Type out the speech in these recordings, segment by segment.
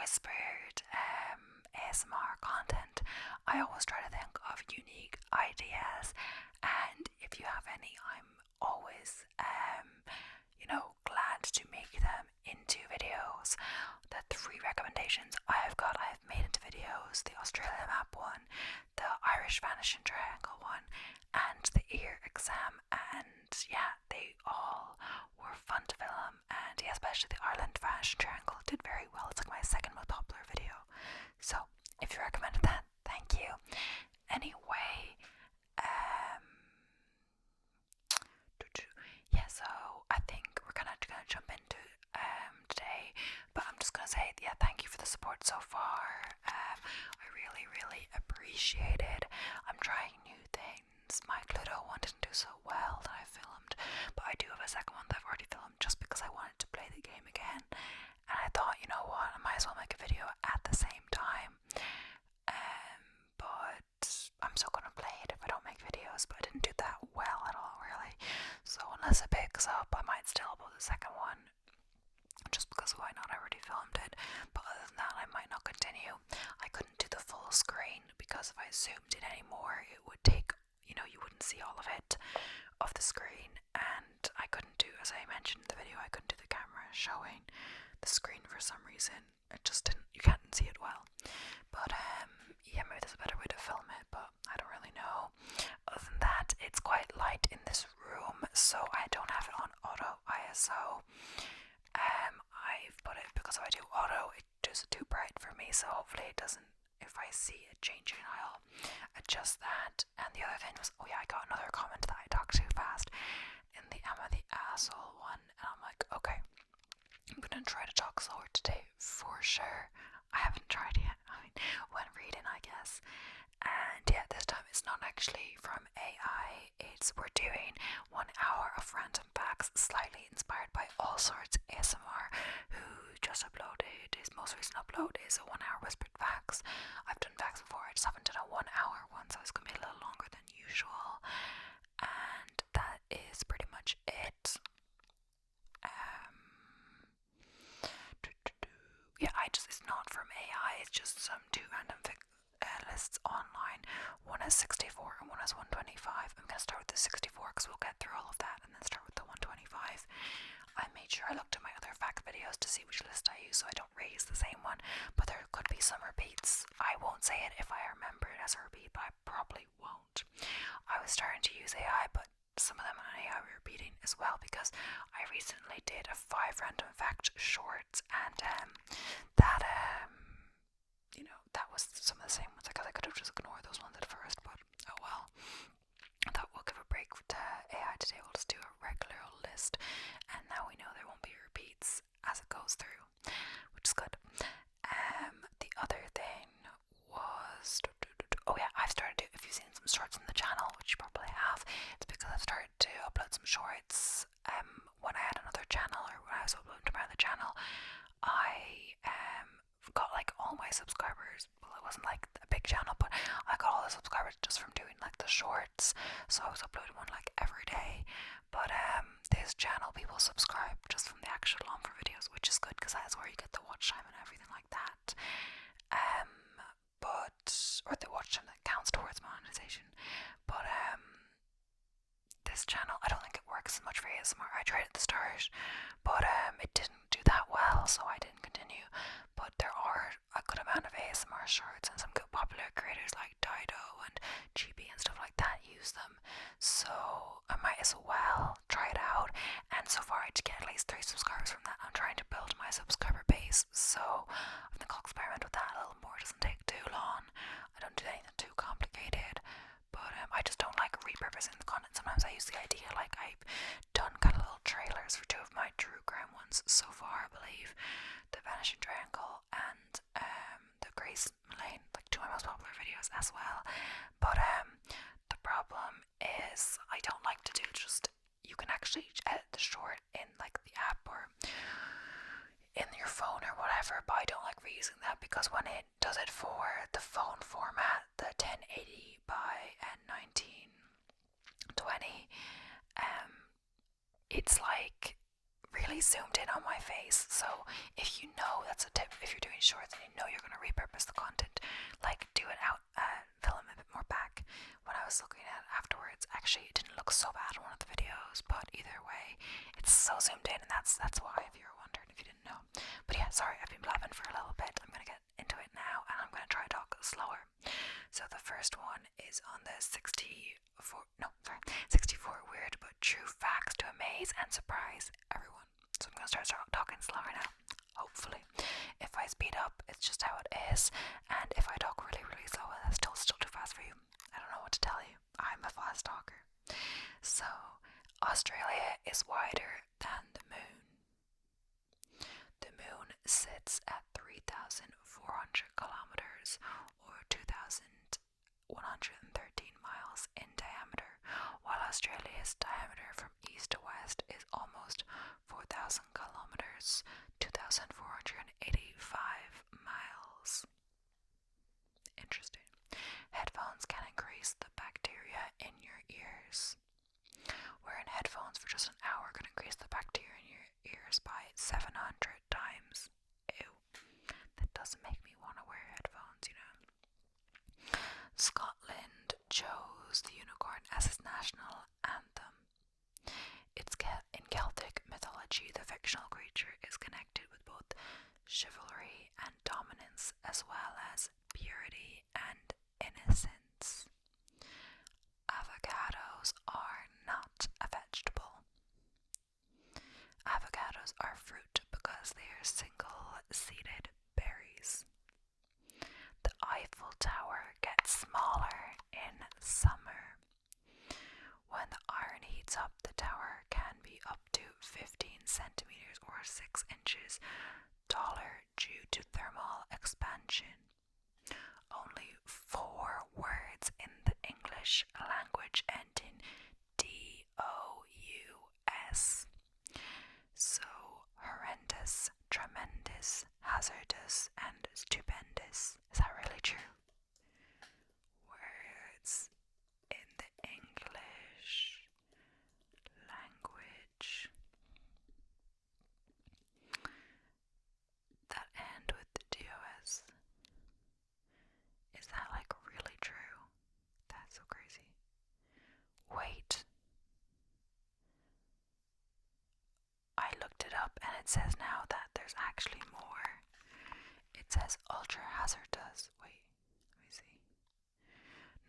whispered ASMR content, I always try to think of unique ideas, and if you have any, I'm always glad to make them into videos. The 3 recommendations I've made into videos: the Australia map one, the Irish vanishing triangle one, and the ear exam. And yeah, they all were fun to film, and yeah, especially the Ireland vanishing triangle did very well. It's like my second most popular video, so if you recommended that, thank you. Anyway, yeah, so I think we're gonna jump into today, but I'm just gonna say, yeah, thank you for the support so far. I really appreciate it. I'm trying new things. My Cluedo one didn't do so well that I filmed, but I do have a second one that I've already filmed just because I wanted to play the game again, and I thought, you know what, I might as well make a video at the same time. But I'm still gonna play it if I don't make videos, but I didn't do that well at all, really. So unless it picks up, I might still upload the second one, just because why not? I already filmed it. But other than that, I might not continue. I couldn't do the full screen because if I zoomed in anymore, it would take, you wouldn't see all of it, of the screen, and I couldn't do, as I mentioned in the video, I couldn't do the camera showing the screen for some reason. It just didn't, you can't see it well. But yeah, maybe there's a better way to film it, but I don't really know. Other than that, it's quite light in this room, so I don't have it on auto ISO. I've put it because if I do auto, it does it too bright for me, so hopefully it doesn't. If I see it changing, I'll adjust that. And the other thing was, oh yeah, I got another comment that I talked too fast in the Am I the Asshole one, and I'm like, okay, I'm gonna try to talk slower today for sure. I haven't tried yet. I mean, when reading, I guess. And yeah, this time it's not actually from AI. We're doing 1 hour of random facts, slightly inspired by All Sorts ASMR, who just uploaded, his most recent upload is a 1 hour whispered facts. I've done facts before, I just haven't done a 1 hour one, so it's gonna be a little longer than usual. And that is pretty much it. Yeah, it's not from AI, it's just some 2 random lists online. One has 64 and one has 125. I'm gonna start with the 64 because we'll get through all of that, and then start with the 125. I made sure I looked at my other fact videos to see which list I use so I don't raise the same one, but there could be some repeats. I won't say it if I remember it as a repeat, but I probably won't. I was starting to use AI, but some of them on AI were repeating as well because I recently did a 5 random fact shorts, and that was some of the same ones. I could have just ignored those ones at first, but oh well. I thought we'll give a break to AI today. We'll just do a regular old list, and now we know there won't be repeats as it goes through, which is good. The other thing was, oh yeah, I've started to, if you've seen some shorts on the channel, which you probably have, it's because I've started to upload some shorts. When I had another channel, or when I was uploading to my other channel, I got like all my subscribers. Well, it wasn't like a big channel, but I got all the subscribers just from doing like the shorts, so I was uploading one like every day. But this channel, people subscribe just from the actual longer videos, which is good because that's where you get the watch time and everything like that. Or the watch time that counts towards monetization. But this channel, I don't think it works as much for ASMR. I tried at the start, but it didn't do that well, so I didn't continue. But there are a good amount of ASMR shorts, and some good popular creators like Dido and GB and stuff like that use them, so I might as well try it out. And so far I had to get at least 3 subscribers from that. I'm trying to build my subscriber base, so I think I'll experiment with that a little more. It doesn't take too long. I don't do anything too complicated, but I just don't like repurposing the content. Sometimes I use the idea, like I've done kind of little trailers for 2 of my true crime ones so far, I believe, the Vanishing Triangle and the Grace Lane, like 2 of my most popular videos as well. But the problem is I don't like to do just, you can actually edit the short in like the app or in your phone or whatever, but I don't like reusing that because when it does it for the phone format, the 1080 by 1920, it's like really zoomed in on my face. So if you know, that's a tip if you're doing shorts and you know you're going to repurpose the content, like do it out, film a bit more back. When I was looking at it afterwards, actually it didn't look so bad in one of the videos, but either way, it's so zoomed in, and that's why, if you were wondering, if you didn't know. But yeah, sorry, I've been blabbing for a little bit. I'm going to get into it now, and I'm going to try to talk slower. So the first one is on the 64 weird but true facts to amaze and surprise everyone. So I'm going to start talking slower now, hopefully. If I speed up, it's just how it is, and if I talk really, really slow, that's still too fast for you. I don't know what to tell you. I'm a fast talker. So, Australia is wider than the moon. The moon sits at 3,400 kilometers, or 2,113 miles in diameter, while Australia's diameter from east to west is almost 4,000 kilometers, 2,485 miles. Interesting. Headphones can increase the bacteria in your ears. Wearing headphones for just an hour can increase the bacteria in your ears by 700 times. Ew. That doesn't make me want to wear headphones, you know. Scotland chose the unicorn as its national anthem. In Celtic mythology, the fictional creature is connected with both chivalry and dominance, as well as purity and innocence. Avocados are not a vegetable. Avocados are fruit because they are single-seeded berries. The Eiffel Tower gets smaller in summer. When the iron heats up, the tower can be up to 15 centimeters or 6 inches taller due to thermal expansion. Only 4 words in the English language end in D-O-U-S. So, horrendous, tremendous, hazardous, and stupendous. Is that really true? Words in the English language that end with the DOS. Is that like really true? That's so crazy. Wait. I looked it up and it says now that there's actually more. It says ultra hazardous. Wait, let me see.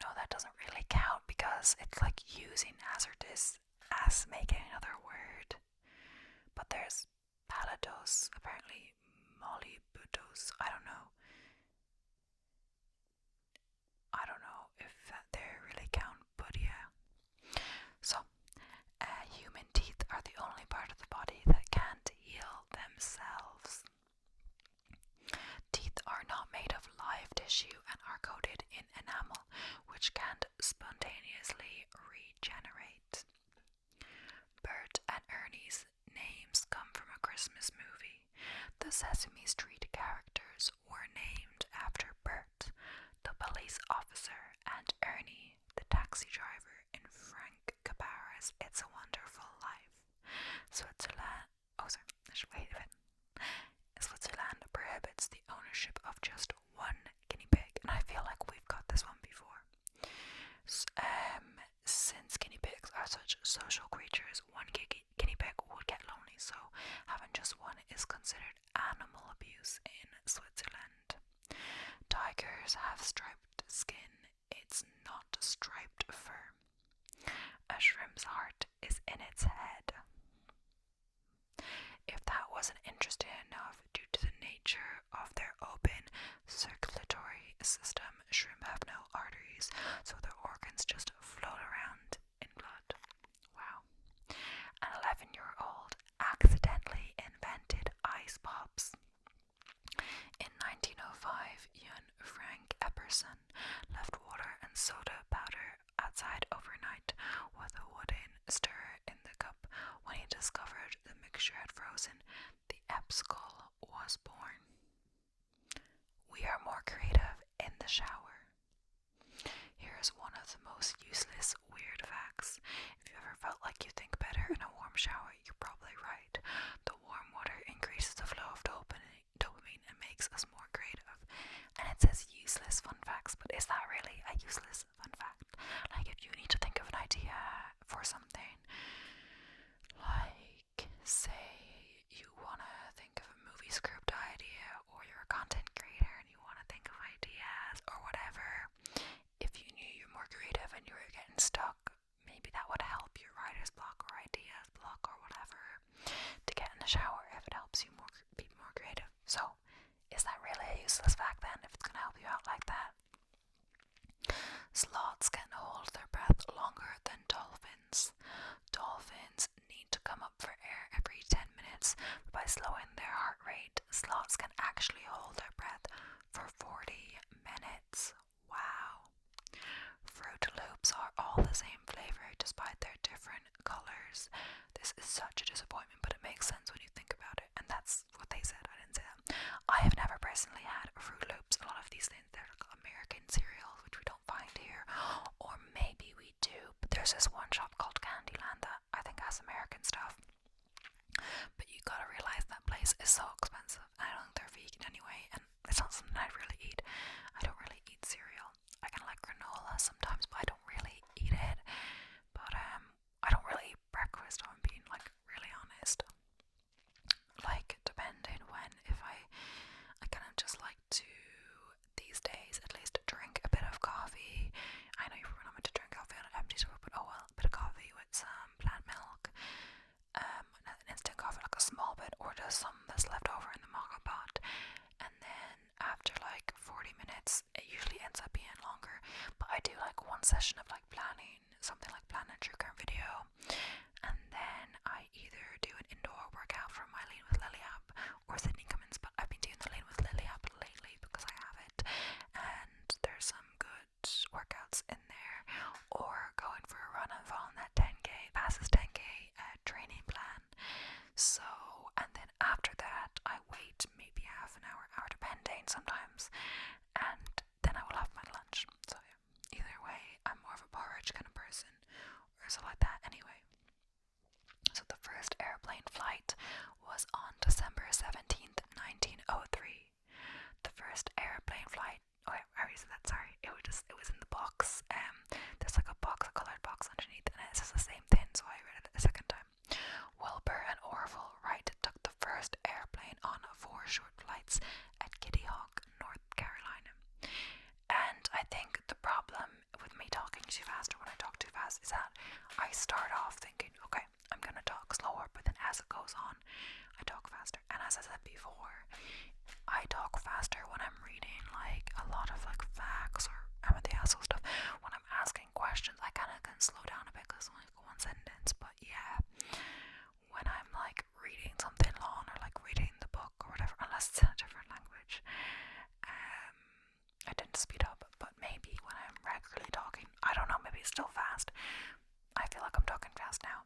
No, that doesn't really count because it's like using hazardous as making another word. But there's palados, apparently mollibudos. I don't know if they really count, but yeah. So, human teeth are the only part of the body that can't heal themselves. Teeth are not made of live tissue and are coated in enamel, which can't spontaneously regenerate. Bert and Ernie's names come from a Christmas movie. The Sesame Street characters were named after Bert, the police officer, and Ernie, the taxi driver in Frank Capara's It's a Wonderful Life. Switzerland prohibits the ownership of just one guinea pig, and I feel like we've got this one before. Since guinea pigs are such social creatures, one guinea pig would get lonely, so having just one is considered animal abuse in Switzerland. Tigers have striped skin, it's not striped fur. A shrimp's heart is in its head. If that wasn't interesting enough, due to the nature of their open circulatory system, shrimp have no arteries, so their organs just float around in blood. Wow. An 11-year-old accidentally invented ice pops. In 1905, Jan Frank Epperson left water and soda powder outside overnight with a wooden stirrer in the cup. When he discovered the mixture had frozen, the Epscol was born. We are more creative in the shower. Here is one of the most useless weird facts. If you ever felt like you think better in a warm shower, you're probably right. The warm water increases the flow of dopamine and makes useless fact then if it's going to help you out like that. Sloths can hold their breath longer than dolphins. Dolphins need to come up for air every 10 minutes. By slowing their heart rate, sloths can actually hold their breath for 40 minutes. Wow. Fruit Loops are all the same flavor despite their different colors. This is such a disappointment, but it makes sense when you think about it, and that's what they said. I didn't say that. I have never personally had Fruit Loops. A lot of these things, they're like American cereals, which we don't find here, or maybe we do, but there's this one shop called Candyland that I think has American stuff. But you gotta realize that place is so expensive. I don't think they're vegan anyway, and it's not something I really eat. I don't really eat cereal. I can like granola sometimes, but I don't really eat it. But I don't really eat breakfast, if I'm being like really honest. Like depending when, if I kind of just like to these days at least drink a bit of coffee. I know you're not meant to drink coffee on an empty stomach, but oh well, a bit of coffee with some plant milk, an instant coffee, like a small bit, or just some that's left over in the mocha pot. And then after like 40 minutes, it usually ends up being longer, but I do like one session of like planning, something like planning a true crime video, and then I either do an indoor workout from my Lean with Lily app or Sydney Cummins, but I've been doing the Lean with Lily app lately because I have it, and there's some good workouts in there, or going for a run and following that 10k, fastest 10k training plan. So, and then after that, I wait maybe half an hour depending sometimes, and then I will have my lunch. So yeah, either way, I'm more of a porridge kind of person, or something like that anyway. So the first airplane flight was on December 17th, 1903. The first airplane flight, oh yeah, I already said that, sorry, it was in the box. There's like a box, a coloured box underneath, and it says the same thing, so I read it a second time. Wilbur and Orville Wright took the first airplane on 4 short flights at Kitty Hawk, North Carolina. And I think the problem with me talking too fast, or when I talk too fast, is that I start off thinking, okay, I'm gonna talk slower, but then as it goes on, I talk faster. And as I said before, I talk faster when I'm reading like a lot of like facts or Amathiaso stuff. When I'm asking questions, I kind of can slow down a bit because it's only like one sentence. But yeah, when I'm like reading something long or like reading the book or whatever, unless it's in a different language, I tend to speed up. But maybe when I'm regularly talking, I don't know, maybe it's still fast. I feel like I'm talking fast now.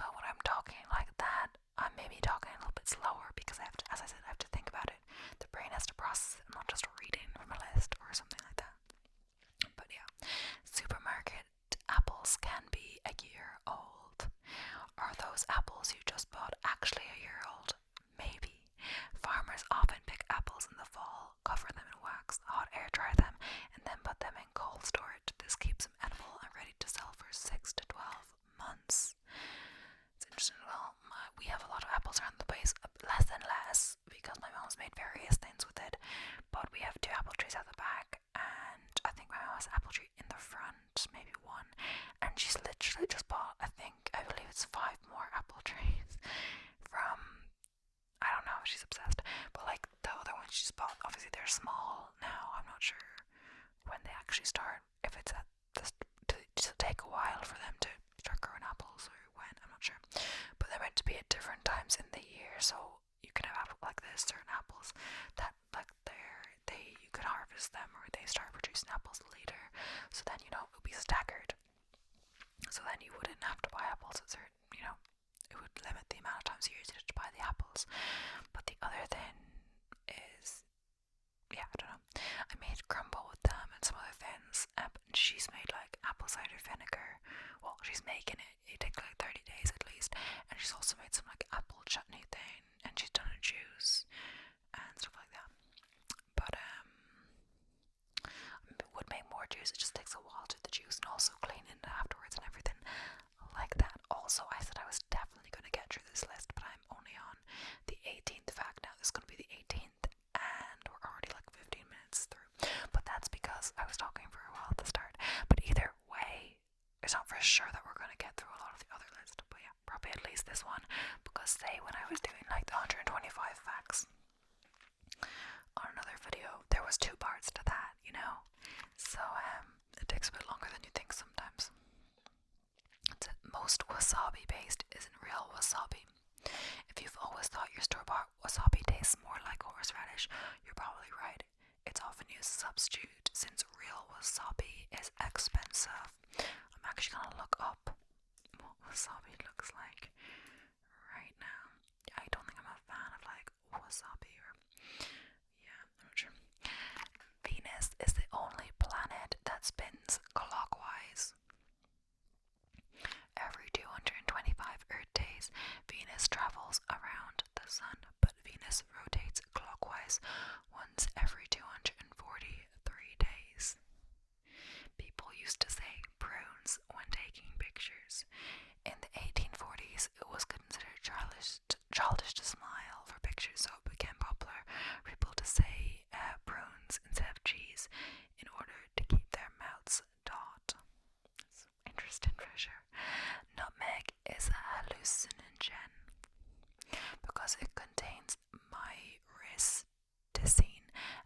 But when I'm talking like that, I'm maybe talking a little bit slower because I have to, as I said, I have to think about it. The brain has to process it. I'm not just reading from a list or something like that. But yeah, supermarket apples can be a year old. Are those apples you just bought actually a year old? Maybe. Farmers often pick apples in the fall, cover them in wax, hot air dry them, and then put them in cold storage. This keeps them edible and ready to sell for 6 to 12 months. It's interesting. Well, we have a lot of apples around the place, less and less, because my mom's made various things with it. But we have 2 apple trees at the back, and I think my mom has an apple tree in the front, maybe 1. And she's literally just bought, I believe it's 5 more apple trees from, I don't know, she's obsessed. But like the other ones she's bought, obviously they're small now. I'm not sure when they actually start, if it's at this to take a while for them to start growing apples, or when, I'm not sure. But they're meant to be at different times in the year, so you can have apples like this, certain apples that like you could harvest them, or they start producing apples later, so then it would be staggered, so then you wouldn't have to buy apples at certain, it would limit the amount of times a year you had to buy the apples. But the other thing is, yeah, I don't know, I made crumble with them and some other things, and she's made like apple cider vinegar. Well, she's making it takes like 30 days at least, and she's also made some like apple chutney thing, and she's done a juice and stuff like that. But would make more juice. It just takes a while to do the juice and also cleaning it afterwards and everything like that. Also, I said I was definitely going to get through this list, but I'm only on the 18th fact now. This is going to be the 18th, and we're already like 15 minutes through. But that's because I was talking for a while at the start. But either way, it's not for sure that we're going to get through a lot of the other list. But yeah, probably at least this one, because say when I was doing like the 125 facts on another was two parts to that, you know. So it takes a bit longer than you think sometimes. Most wasabi paste isn't real wasabi. If you've always thought your store-bought wasabi tastes more like horseradish, you're probably right. It's often used as a substitute since real wasabi is expensive. I'm actually gonna look up what wasabi looks like right now. I don't think I'm a fan of like wasabi or I'm not sure. Venus is the only planet that spins clockwise. Every 225 Earth days, Venus travels around the Sun, but Venus rotates clockwise once every 243 days. People used to say prunes when taking pictures. In the 1840s, it was considered childish to smile for pictures, so it became popular for people to say prunes instead of cheese in order to keep their mouths taut. That's interesting for sure. Nutmeg is a hallucinogen because it contains myristicin,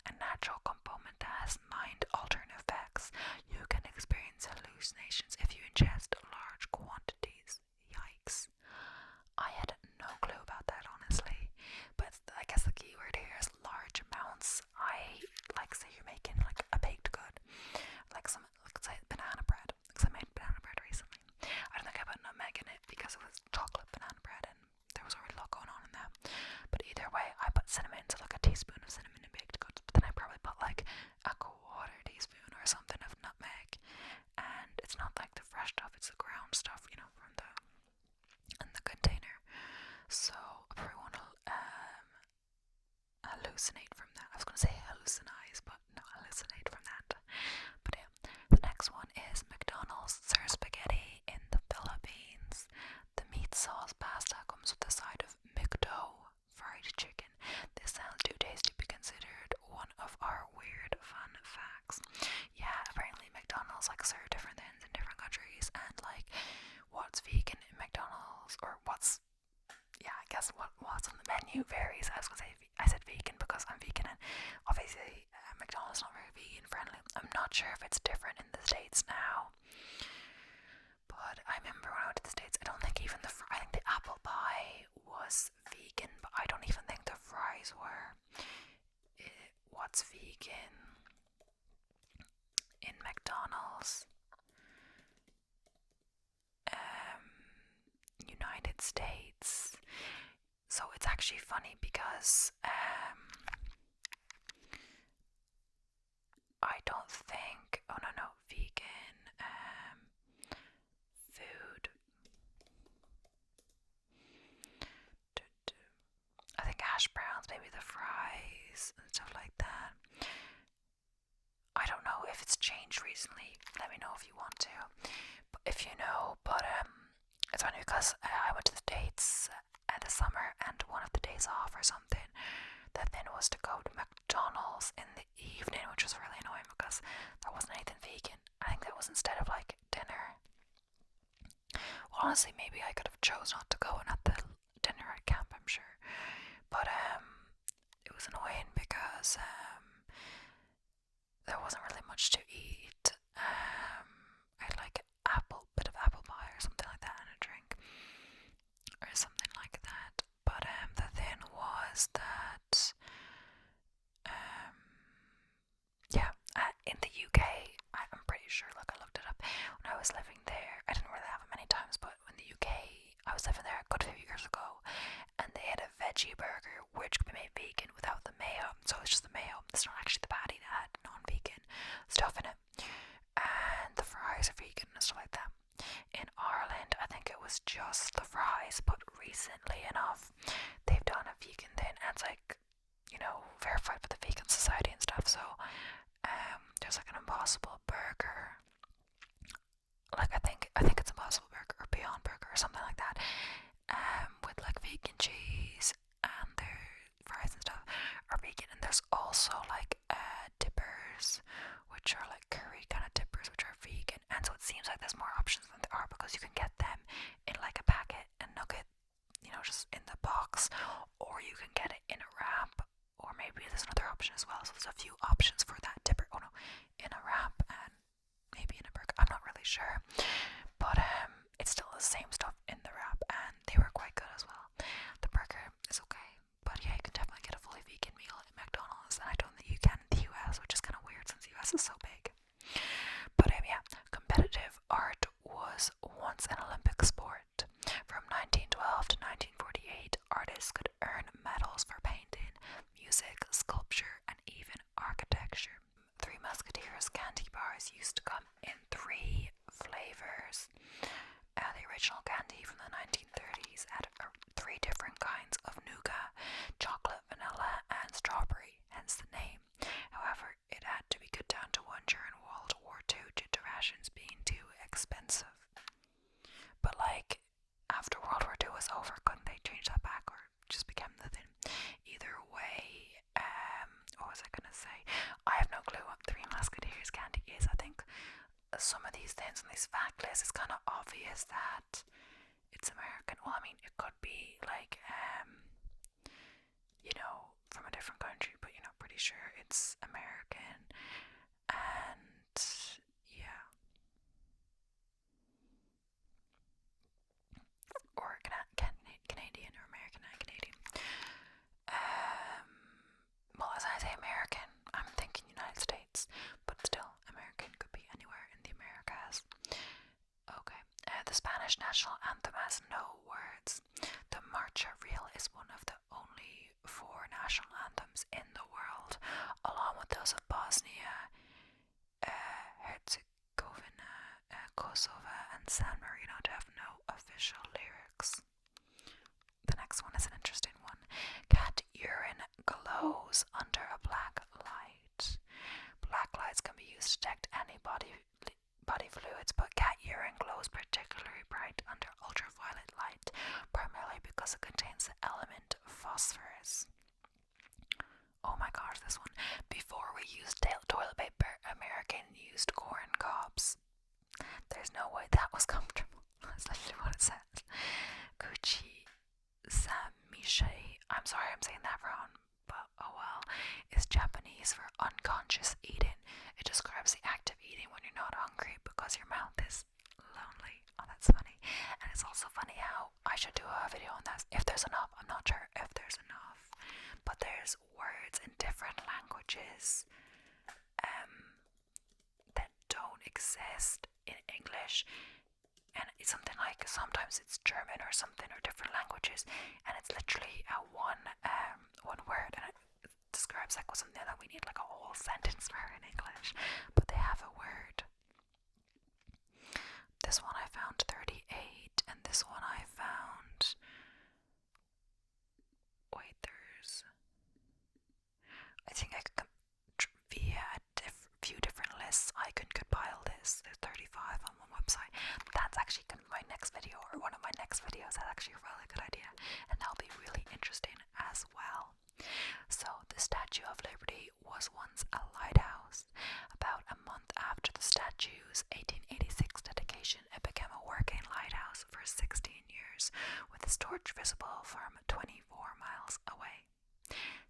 a natural component that has mind-altering effects. You can experience hallucinations if you ingest large quantities. Yikes. I had no clue about that, honestly. But I guess the key word here is large amounts. Say you're making like a baked good, like say banana bread, because I made banana bread recently. I don't think I put nutmeg in it because it was chocolate banana bread and there was already a lot going on in that. But either way, I put cinnamon, so like a teaspoon of cinnamon in baked goods, but then I probably put like a quarter teaspoon or something of nutmeg. And it's not like the fresh stuff, it's the ground stuff, you know, from the container. So I probably want to hallucinate from that. I was going to say hallucinize, but no, hallucinate from that. But yeah, the next one is McDonald's serves spaghetti in the Philippines. The meat sauce pasta comes with a side of McDo fried chicken. This sounds too tasty to be considered one of our weird fun facts. Yeah, apparently McDonald's like serve different things in different countries, and like what's vegan in McDonald's or I guess what's on the menu varies. I said vegan because I'm vegan, and obviously McDonald's is not very vegan friendly. I'm not sure if it's different in the States now, but I remember when I went to the States, I don't think even I think the apple pie was vegan, but I don't even think the fries were. What's vegan in McDonald's? United States. So it's actually funny because I don't think vegan food. I think hash browns, maybe the fries and stuff like that. I don't know if it's changed recently. Let me know if you want to. But if you know, it's funny because I went to the States at the summer, and one of the days off or something, the thing was to go to McDonald's in the evening, which was really annoying because there wasn't anything vegan. I think that was instead of like dinner. Well, honestly, maybe I could have chose not to go and at the dinner at camp, I'm sure. But it was annoying because there wasn't really much to eat. I had like bit of apple pie or something like that, and a drink or something like that. But the thing was that in the UK, I'm pretty sure, look, I looked it up when I was living there. I didn't really have it many times, but in the UK, I was living there a good few years ago, and they had a veggie burger which could be made vegan without the mayo. So it's just the mayo. It's not actually the patty that had non-vegan stuff in it. And the fries are vegan and stuff like that. In Ireland, I think it was just the fries, but recently enough, they've done a vegan thing, and it's like, verified by the Vegan Society and stuff. So there's like an Impossible Burger, like I think it's Impossible Burger or Beyond Burger or something like that, with like vegan cheese, and their fries and stuff are vegan. And there's also like dippers, which are like curry kind of dippers, which are vegan. And so it seems like there's more options than there are, because you can get them in like a packet and nugget, just in the box, or you can get it in a wrap, or maybe there's another option as well. So there's a few options this is so big. But yeah, competitive art was once an Olympic sport. From 1912 to 1948, artists could earn medals for painting, music, sculpture, and even architecture. Three Musketeers candy bars used to come in 3 flavors. The original candy from the 1930s had 3 different kinds of nougat, chocolate, vanilla, and strawberry, hence the name. However, it had to be cut down to 1 during World War II due to rations being too expensive. But like, after World War II was over, couldn't they change that back or just became the thing? Either way, what was I gonna say? I have no clue what Three Musketeers candy is. I think some of these things on these fact lists, it's kind of obvious that it's American. Well, I mean, it could be like, from a different country, but pretty sure it's American. And yeah, or Canadian or American and Canadian. Well, as I say American, I'm thinking United States, but still, American could be anywhere in the Americas. Okay, the Spanish national anthem has no words. The Marcha Real is one of the only 4 national anthems in the world, along with those of Bosnia, Herzegovina, Kosovo, and San Marino, to have no official lyrics. The next one is an interesting one. Cat urine glows under a black light. Black lights can be used to detect any body fluids, but cat urine glows particularly bright under ultraviolet light, primarily because it contains the element phosphorus. Oh my gosh, this one. Before we used toilet paper, American used corn cobs. There's no way that was comfortable. That's literally what it says. Gucci Samishe, I'm sorry I'm saying that wrong, but oh well, is Japanese for unconscious eating. It describes the act of eating when you're not hungry because your mouth is lonely. Oh, that's funny. And it's also funny how I should do a video on that if there's enough. I'm not sure if there's enough, but there's words in different languages that don't exist in English, and it's something like, sometimes it's German or something, or different languages, and it's literally one word, and it describes like something that we need like a whole sentence for in English, but they have a word. This one I found 38, and this one I found, wait, I think I could via a few different lists I can compile this. There's 35 on one website. That's actually going to be my next video, or one of my next videos. That's actually a really good idea, and that'll be really interesting as well. So the Statue of Liberty was once a lighthouse. About a month after the statue's 1886 dedication, it became a working lighthouse for 16 years, with its torch visible from 24 miles away.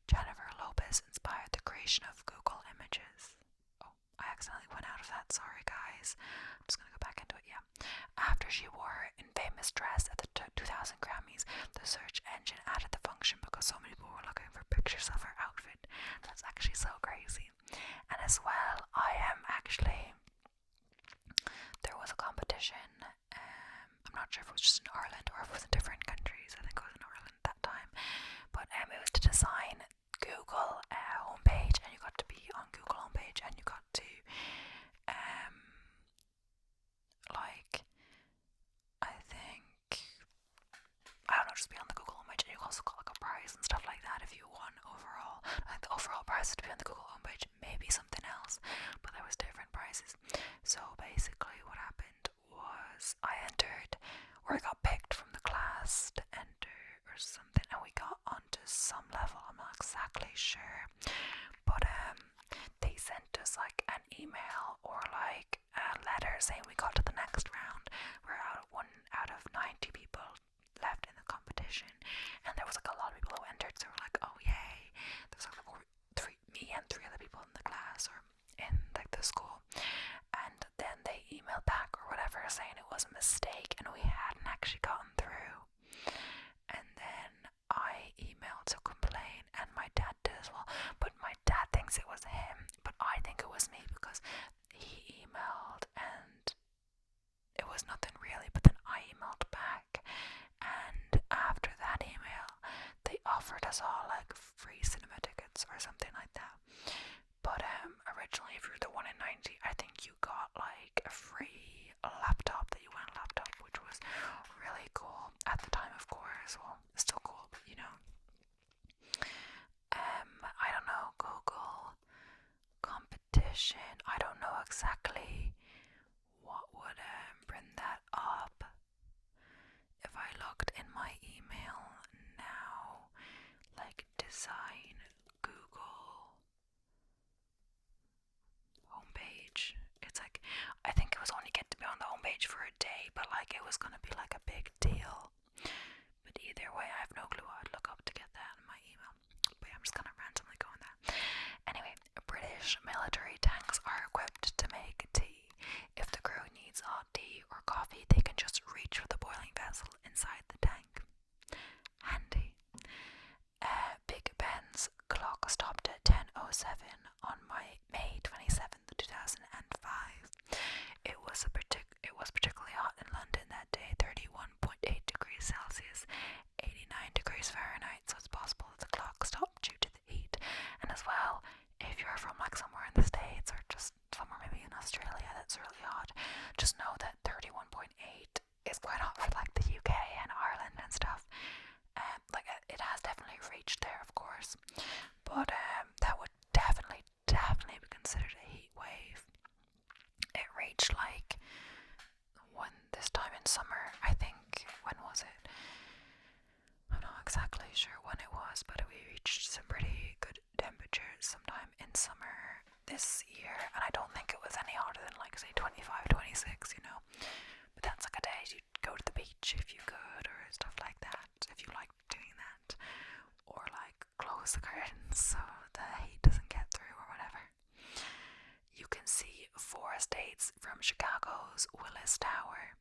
Jennifer Lopez inspired the creation of Google Images. Oh, I accidentally went out of that, sorry guys. I'm just gonna go back into it, yeah. After she wore her infamous dress at the 2000 Grammys, the search engine added the function because so many people were looking for pictures of her outfit. That's actually so crazy. And as well, there was a competition, I'm not sure if it was just in Ireland or if it was in different countries. I think it was in Ireland at that time, but it was to design Google homepage, and you got to be on Google homepage, and you got to just be on the Google homepage, and you also got like a prize and stuff like that if you won overall. I think the overall prize to be on the Google homepage, maybe something else, but there was different prizes. So basically what happened was I entered, or I got picked from the class to enter or something, and we got onto some level, I'm not exactly sure, but they sent us like an email or like a letter saying we got to the next round. We're one out of 90 people left in the competition, and there was like a lot of people who entered, so we're like, oh yay. There's like me and 3 other people in the class or in like the school, and then they emailed back or whatever saying it was a mistake and we hadn't actually gotten through. And then I emailed to complain, and my dad did as well, but my dad thinks it was him, but I think it was me because edition. I don't know exactly what would bring that up. If I looked in my email now, like design, Google, homepage, it's like, I think it was only get to be on the homepage for a day, but like it was gonna be like a big deal. But either way, I have no clue what I'd look up to get that in my email. But yeah, I'm just gonna randomly go on that. Anyway, British military tanks are equipped to make tea. If the crew needs hot tea or coffee, they can just reach for the boiling vessel inside the tank. Handy. Big Ben's clock stopped at 10:07 on May 27th, 2005. It was particularly hot in London that day, 31.8 degrees Celsius, 89 degrees Fahrenheit, so it's possible that the clock stopped due to the heat. And as well, if you're from like somewhere in the States or just somewhere maybe in Australia that's really hot, just know that 31.8 is quite hot for like the UK and Ireland and stuff. Like it has definitely reached there, of course, but that would definitely be considered a heat wave. It reached like when this time in summer, I think. When was it? I'm not exactly sure when it was, but we reached some pretty good temperatures sometime in summer this year, and I don't think it was any hotter than like say 25, 26, you know. But that's like a day you'd go to the beach if you could, or stuff like that, if you like doing that, or like close the curtains so the heat doesn't get through or whatever. You can see 4 states from Chicago's Willis Tower.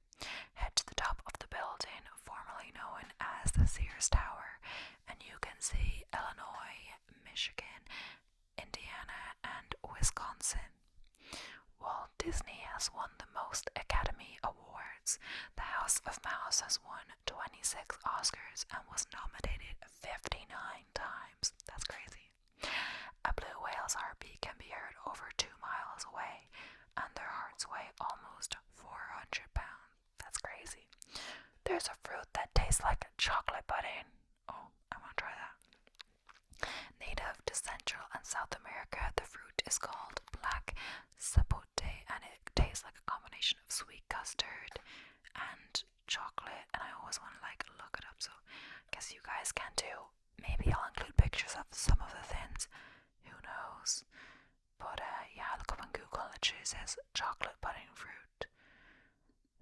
Head to the top of the building, formerly known as the Sears Tower, and you can see Illinois, Michigan, Indiana, and Wisconsin. Walt Disney has won the most Academy Awards. The House of Mouse has won 26 Oscars and was nominated 59 times. That's crazy. A blue whale's heartbeat can be heard over 2 miles away, and their hearts weigh almost 400 pounds. That's crazy. There's a fruit that tastes like chocolate pudding. Oh, I want to try that. Native to Central and South America, the fruit is called black sapote, and it tastes like a combination of sweet custard and chocolate, and I always want to like look it up, so I guess you guys can too. Maybe I'll include pictures of some of the things, who knows. But yeah, look up on Google, it literally says chocolate pudding fruit.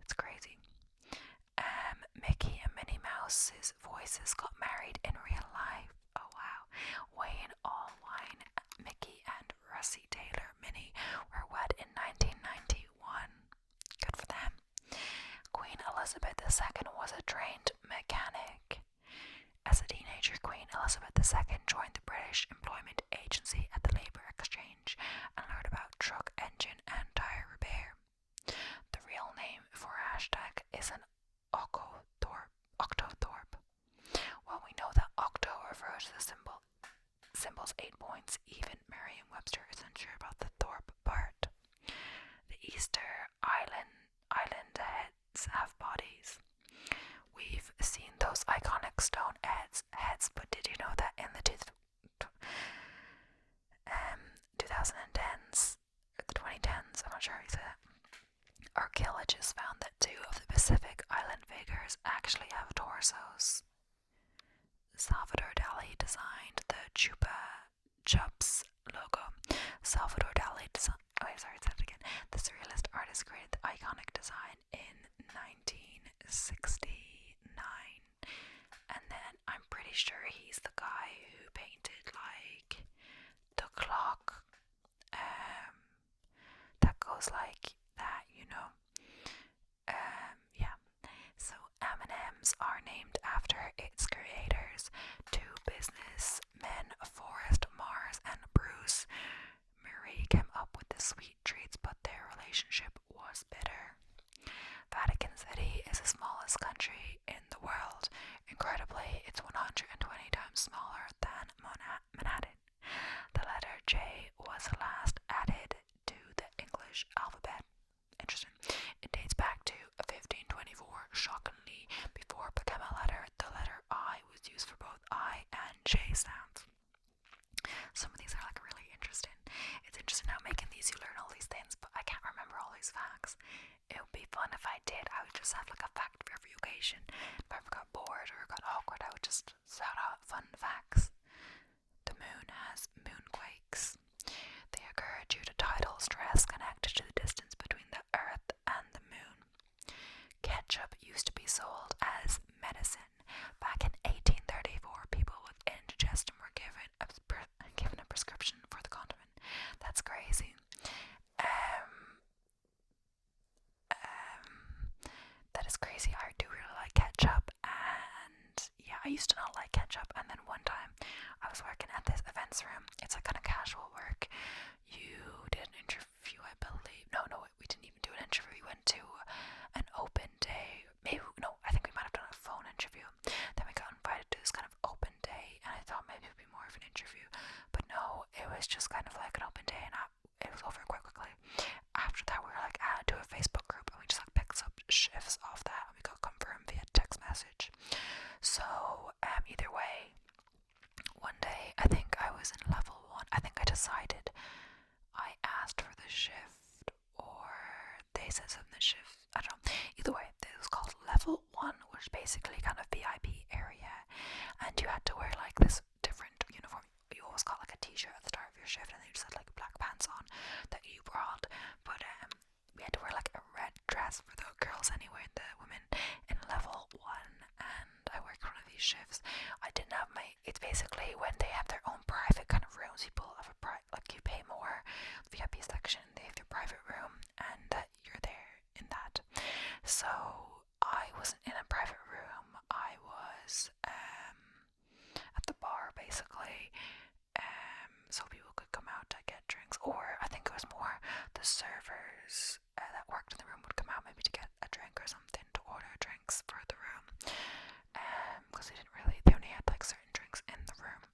It's crazy. Mickey and Minnie Mouse's voices got married in real life. Oh wow. Wayne Allwine, Mickey, and Russie Taylor Minnie were wed in 1991. Good for them. Queen Elizabeth II was a trained mechanic. As a teenager, Queen Elizabeth II joined the British Employment Agency at the Labour Exchange and learned about truck engine and tyre repair. The real name for hashtag is an octothorpe. While we know that octo refers to the symbol's 8 points, even Merriam-Webster isn't sure about the Thorpe part. The Easter Island heads have bodies. We've seen those iconic stone heads, but did you know that in the 2010s, or the 2010s, I'm not sure how you say that, archaeologists found that 2 of the Pacific Island figures actually have torsos. Salvador Dali designed the Chupa Chups logo. Salvador Dali The surrealist artist created the iconic design in 1969. And then I'm pretty sure he's the guy who painted like the clock that goes like that, you know. Yeah. So M&M's are named after its creators, 2 businessmen, Forrest Mars and Bruce Murray, came up with the sweet treats, but their relationship was bitter. Vatican City is the smallest country in the world. Incredibly, it's 120 times smaller than Manhattan. The letter J was last added to the English alphabet. Interesting. It dates back to 1524. Shockingly, before it became a letter, the letter I was used for both I and J sounds. Some of these are like really interesting. It's interesting how making these you learn sold as medicine. Back in 1834, people with indigestion were given a prescription for the condiment. That's crazy. That is crazy. I do really like ketchup, and yeah, I used to not like ketchup, and then one time I was working at this events room. It's like kind of casual work. You did an interview, I believe. No, we didn't even do an interview. We went to an open day. Maybe, no, I think we might have done a phone interview. Then we got invited to this kind of open day, and I thought maybe it would be more of an interview, but no, it was just kind of like an open day, and it was over quite quickly. After that, we were like added to a Facebook group, and we just like picked up shifts off that, and we got confirmed via text message. So either way, one day I think I was in level 1. I think I decided I asked for the shift, or they said something the shift. I don't know. Either way, it was called level 1, which is basically kind of VIP area, and you had to wear like this different uniform. You always got like a t-shirt at the start of your shift, and then you just had like black pants on that you brought. But we had to wear like a red dress for the girls anyway, and the women in level 1. And I worked one of these shifts. I didn't have it's basically when they have their own private kind of rooms. People have like you pay more VIP section. They have their private room, and that you're there in that. So I wasn't in a private room. I was at the bar basically. So people could come out to get drinks, or I think it was more the servers that worked in the room would come out maybe to get a drink or something, to order drinks for the room, because they only had like certain drinks in the room.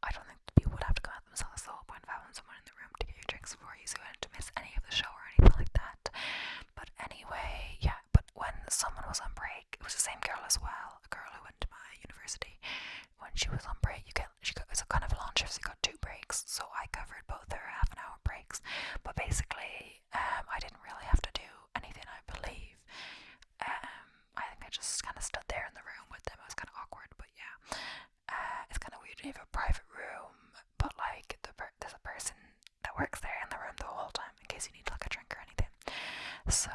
I don't think people would have to come out themselves. The whole point of having someone in the room to get your drinks for you, so you didn't miss any of the show or anything like that. But anyway, yeah, but when someone was on break, it was the same girl as well, a girl who went to my university. When she was on break, it was a kind of a long shift, so you got 2 breaks, so I covered both their half-an-hour breaks. But basically, I didn't really have to do anything, I believe. I think I just kind of stood there in the room with them. It was kind of awkward, but yeah. It's kind of weird when you have a private room, but like there's a person that works there in the room the whole time in case you need like a drink or anything. So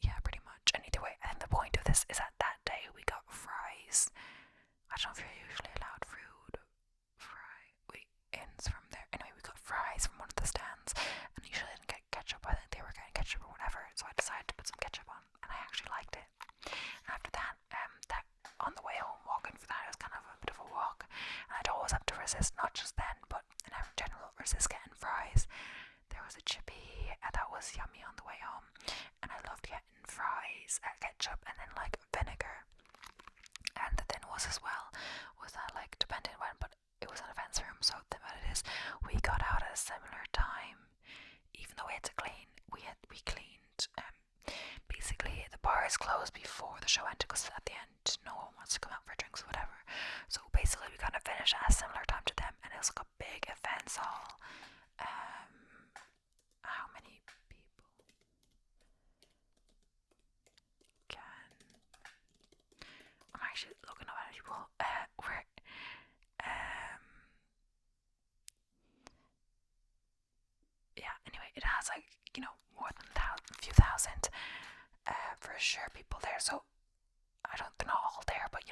yeah, pretty much. And either way, I think the point of this is that day we got fries. I don't know if you're usually allowed ends from there. Anyway, we got fries from one of the stands, and I usually didn't get ketchup. I think they were getting ketchup or whatever, so I decided to put some ketchup on, and I actually liked it. And after that, that on the way home, walking for that, it was kind of a bit of a walk, and I'd always have to resist, not just then, but in general, resist getting fries. There was a chippy that was yummy on the way home, and I loved getting fries, ketchup, and then like vinegar. And the thing was as well, was that like depending when, but it was an events room, so the what it is, we got out at a similar time, even though we had to clean. We cleaned. Basically, the bars closed before the show ended, because at the end, no one wants to come out for drinks or whatever. So basically, we kind of finished at a similar time to them, and it was like a big events hall. How many people can? I'm actually looking at how many people were. Yeah, anyway, it has like, more than a few thousand for sure people there. So they're not all there, but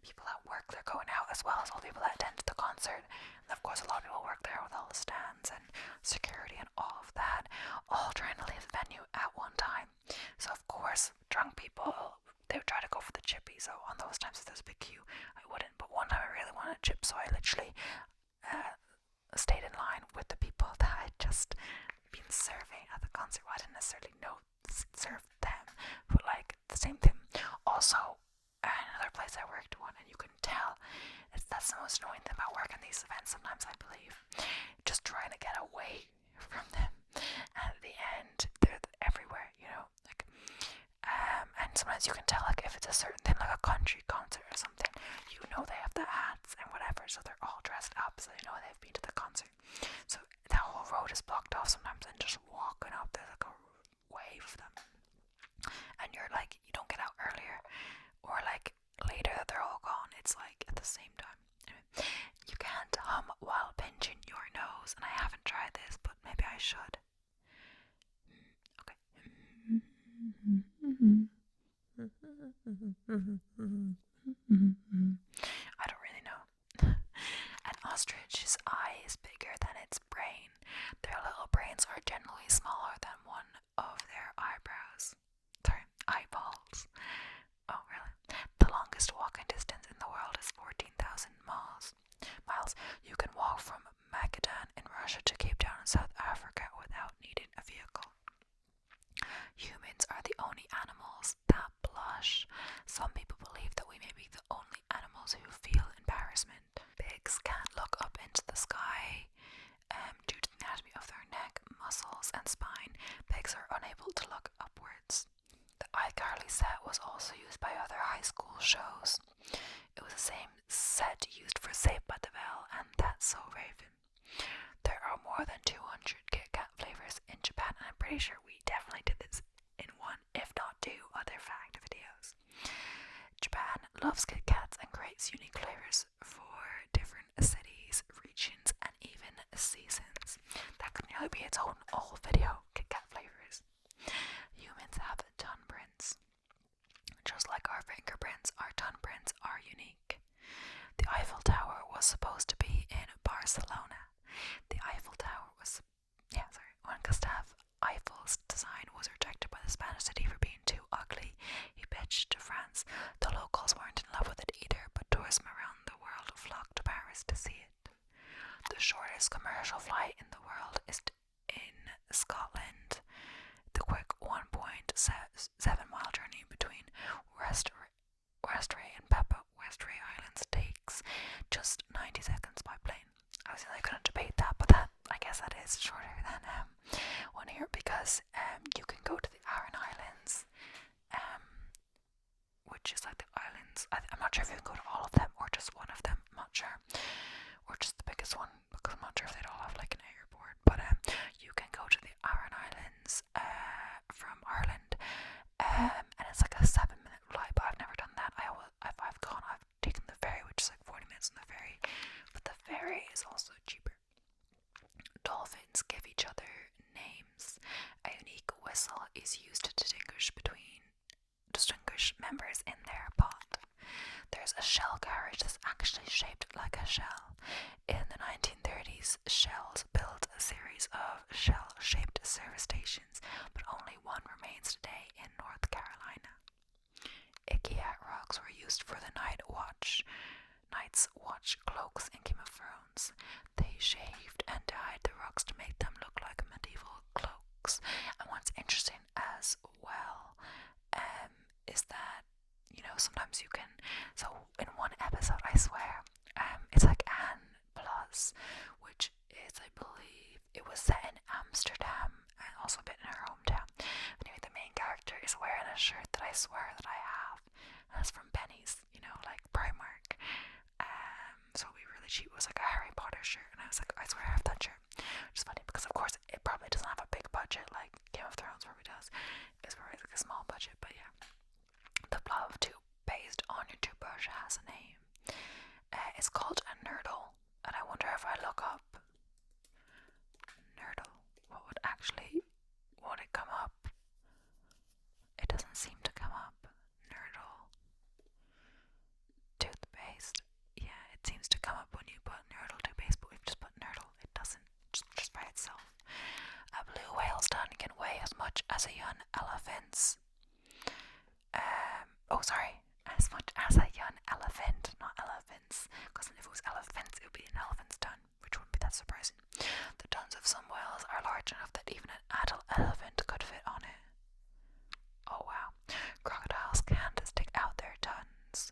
people at work, they're going out as well as all the people that attended the concert. And of course, a lot of people work there with all the stands and security and all of that, all trying to leave the venue at one time. So of course, drunk people, they would try to go for the chippy. So on those times, if there's a big queue, I wouldn't. But one time I really wanted a chip, so I literally stayed in line with the people that had just been serving at the concert. Well, I didn't necessarily serve them, but like the same thing. Also, another place I worked one, and you can tell that's the most annoying thing about working these events sometimes, I believe, just trying to get away from them, and at the end they're everywhere, like and sometimes you can tell, like, if it's a certain thing, like a country concert or something, they have the hats and whatever, so they're all dressed up, so they know they've been to the concert. So that whole road is blocked off sometimes, and just walking up, there's like a wave of them, and you're like, you don't get out earlier or like later that they're all gone. It's like at the same time. Anyway, you can't hum while pinching your nose, and I haven't tried this, but maybe I should. Okay. I don't really know. An ostrich's eye is bigger than its brain. Their little brains are generally smaller than one of their eyebrows. Sorry, eyeballs. Oh, really? The longest walking distance in the world is 14,000 miles. You can walk from Magadan in Russia to Cape Town in South Africa without needing a vehicle. Humans are the only animals that blush. Some people believe that we may be the only animals who feel embarrassment. Pigs can't look up into the sky due to the anatomy of their neck, muscles, and spine. Pigs are unable to look upwards. The iCarly set was also used by other high school shows. It was the same set used for Saved by the Bell and That's So Raven. There are more than 200 Kit Kat flavors in Japan, and I'm pretty sure we definitely did this in one, if not two, other fact videos. Japan loves Kit Kats and creates unique flavors for different cities, regions, and even seasons. That could nearly be its own whole video, Kit Kat flavors. Humans have tongue prints. Just like our fingerprints, our tongue prints are unique. The Eiffel Tower was supposed to be in Barcelona. The Eiffel Tower was, when Gustave Eiffel's design was rejected by the Spanish city for being too ugly, he pitched to France. The locals weren't in love with it either, but tourism around the world flocked to Paris to see it. The shortest commercial flight in the world is in Scotland. The quick 1.7-mile journey between Westray and Peppa Westray Islands takes just 90 seconds by plane. I was really going to debate that, but I guess that is shorter than one here, because you can go to the Aran Islands, which is like the islands. I'm not sure if you can go to all of them or just one of them. I'm not sure, or just the biggest one, because I'm not sure if they'd all have like an airport. But you can go to the Aran Islands from Ireland, and it's like a 7-minute flight. But I've never done that. I've gone. I've taken the ferry, which is like 40 minutes on the ferry, but the ferry is also cheaper. Dolphins give each other names. A unique whistle is used to distinguish members in their pod. There's a Shell garage that's actually shaped like a shell. In the 1930s, Shell's built a series of shell-shaped service stations, but only one remains today in North Carolina. IKEA rugs were used for the Night's Watch cloaks in Game of Thrones. They shaved and dyed the rugs to make them look like medieval cloaks. And what's interesting as well is that, sometimes you can, so in one episode, I swear, it's like Anne Plus, which is, I believe, it was set in Amsterdam and also a bit in her hometown. Anyway, the main character is wearing a shirt that I swear that I have, and it's from Penny's, like Primark. So it'd be really cheap. It was like a Harry Potter shirt, and I was like, I swear I have that shirt. Which is funny because, of course, it probably doesn't have a big budget like Game of Thrones probably does. It's probably like a small budget, but yeah. The blob of toothpaste on your toothbrush has a name. It's called a nurdle, and I wonder if I look up nurdle, would it come up? It doesn't seem to come up. Nurdle toothpaste. Yeah, it seems to come up when you put nurdle toothpaste, but we've just put nurdle. It doesn't, just by itself. A blue whale's tongue can weigh as much as a young elephant's. As much as a young elephant, not elephants, because if it was elephants, it would be an elephant's tongue, which wouldn't be that surprising. The tongues of some whales are large enough that even an adult elephant could fit on it. Oh wow. Crocodiles can't stick out their tongues.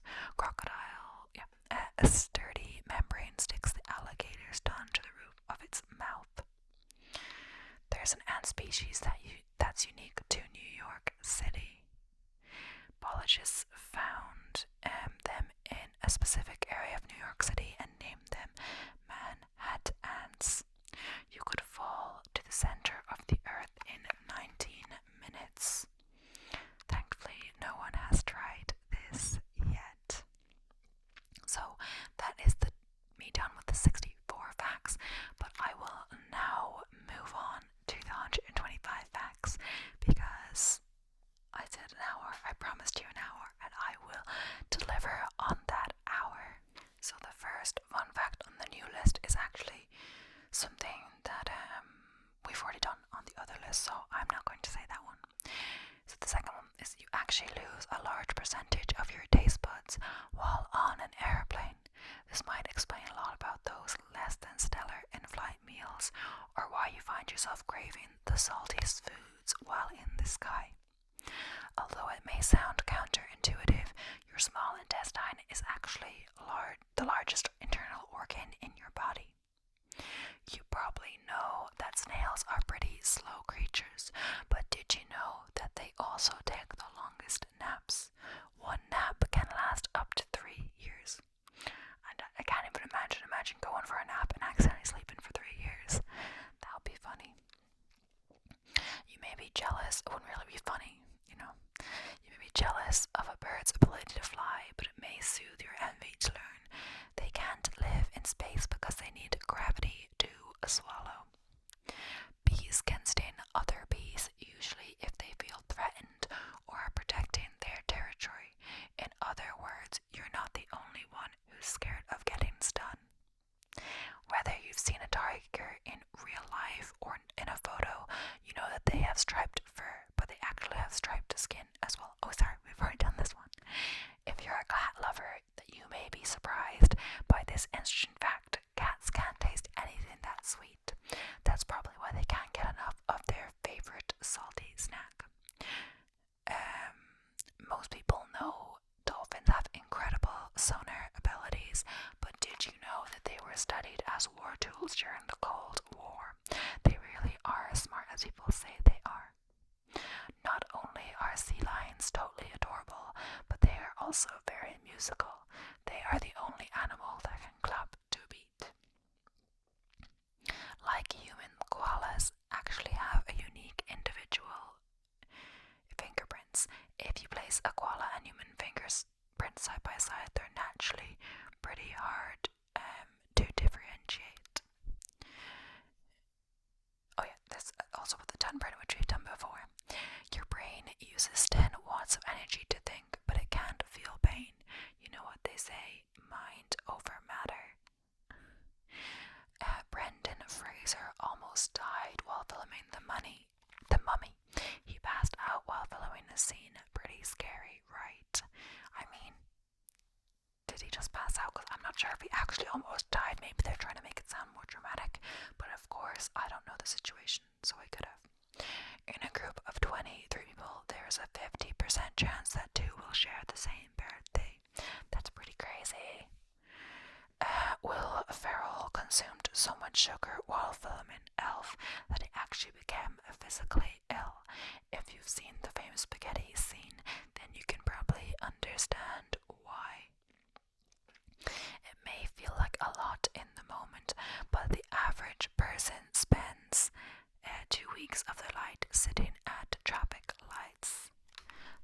A sturdy membrane sticks the alligator's tongue to the roof of its mouth. There's an ant species that's unique to New York City. Biologists found them in a specific area of New York City and named them Manhattan ants. You could fall to the center of the earth in 19 minutes. Thankfully, no one has tried this yet. So that is me done with the 64 facts, but I will now move on to the 125 facts because I said an hour, I promised you an hour, and I so I'm not going to say that one. So the second one is you actually lose a large percentage of your taste buds while on an airplane. This might explain a lot about those less than stellar in-flight meals, or why you find yourself craving the saltiest foods while in the sky. Although it may sound counterintuitive, your small intestine is actually the largest internal organ in your body. You probably know that snails are pretty slow creatures, but did you know that they also take the longest naps? One nap can last up to 3 years. And I can't even imagine going for a nap and accidentally sleeping for 3 years. That would be funny. You may be jealous. It wouldn't really be funny, you know. You may be jealous of a bird's ability to fly, but it may soothe your envy to learn they can't live in space because they need gravity to swallow. Bees can sting other bees, usually if they feel threatened or are protecting their territory. In other words, you're not the only one who's scared of getting stung. Whether you've seen a tiger in real life or in a photo, you know that they have striped fur, but they actually have striped skin as well. Oh, sorry, we've already done this one. If you're a cat lover, that you may be surprised by this interesting fact. Cats can't taste anything that sweet. That's probably why they can't get enough of their favorite salty snack. Most people know dolphins have incredible sonar abilities, but did you know that they were studied as war tools during the Cold War? They really are as smart as people say they are. Not only are sea lions totally adorable, but they are also very musical. They are the only animal that can clap to a beat. Like human, koalas actually have a unique individual fingerprints. If you place a koala and human fingerprints side by side, they're naturally pretty hard to differentiate. Oh yeah, this also with the 10 brain, which we've done before. Your brain uses 10 watts of energy to think, but it can't feel pain. You know what they say, mind over matter. Brendan Fraser almost died while filming The Mummy. He passed out while filming the scene. Pretty scary, right? I mean, did he just pass out? Because I'm not sure if he actually almost died. Maybe they're trying to make it sound more dramatic. But of course, I don't know the situation, so I could have. In a group of 23 people, there's a 50% chance that 2 will share the same birthday. That's pretty crazy. Will Ferrell consumed so much sugar while filming Elf that he actually became physically ill. If you've seen the famous spaghetti scene, then you can probably understand why. It may feel like a lot in the moment, but the average person spends 2 weeks of their life sitting at traffic lights.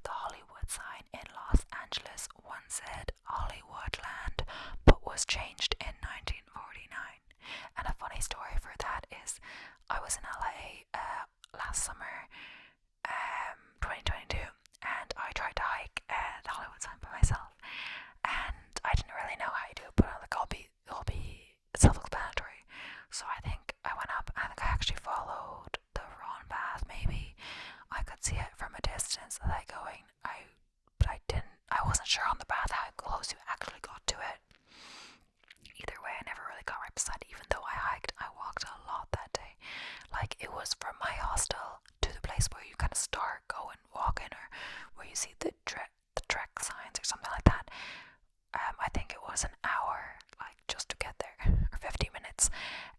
The Hollywood sign in Los Angeles once said Hollywoodland, but was changed in 1949. And a funny story for that is I was in LA last summer, 2022, and I tried to hike the Hollywood sign by myself, and I didn't really know how to do it, but I was like, it'll be self-explanatory. So I think I went up, I think I actually followed the wrong path, maybe. I could see it from a distance, like going, but I wasn't sure on the path how close you actually got to it. Either way, I never really got right beside it, even though I walked a lot that day. Like, it was from my hostel to the place where you kind of start going walking, or where you see the trek signs or something like that. I think it was an hour, like, just to get there, or 50 minutes.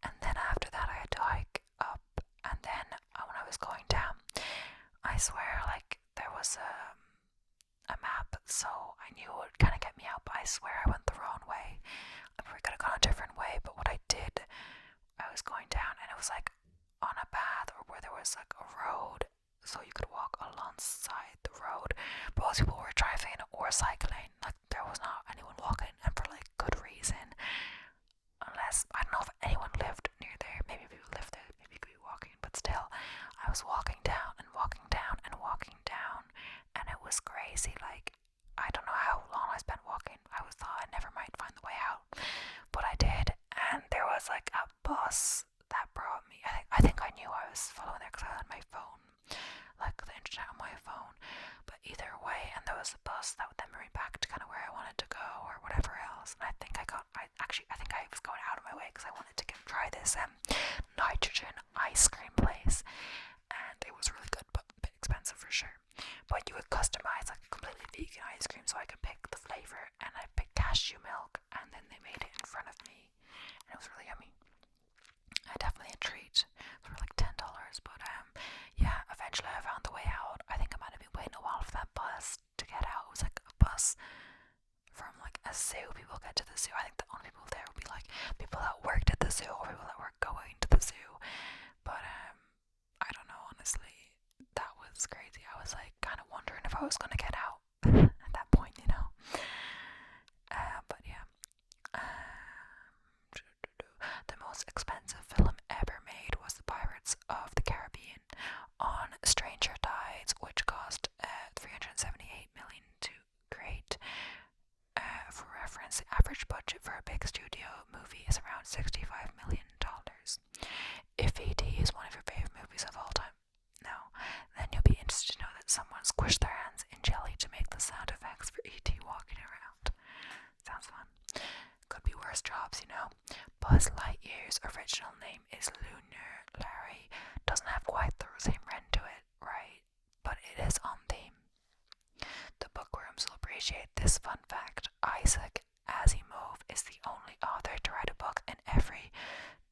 And then after that, I had to hike up, and then when I was going down, I swear, like, there was a map, so I knew it would kind of get me out, but I swear I went the wrong way. I probably could have gone a different way, but what I did, I was going down, and it was like on a path, or where there was like a road, so you could walk alongside the road. But most people were driving or cycling, like there was not anyone walking, and for like good reason. Unless, I don't know if anyone lived near there, maybe people lived there, maybe you could be walking, but still, I was walking down and walking down and walking down, and it was crazy. Like, I don't know how long I spent walking. I thought I never might find the way out, but I did, and there was like a bus that brought me. I think I knew I was following there because I had my phone I was gonna get out at that point, you know. But yeah. The most expensive film ever made was The Pirates of the Caribbean on Stranger Tides, which cost $378 million to create. For reference, the average budget for a big studio movie is around $65 million. If E.T. is one of your favorite movies of all time, no, then you'll be interested to know that someone squished their hands in jelly to make the sound effects for E.T. walking around. Sounds fun. Could be worse jobs, you know. Buzz Lightyear's original name is Lunar Larry. Doesn't have quite the same ring to it, right? But it is on theme. The bookworms will appreciate this fun fact. Isaac Asimov is the only author to write a book in every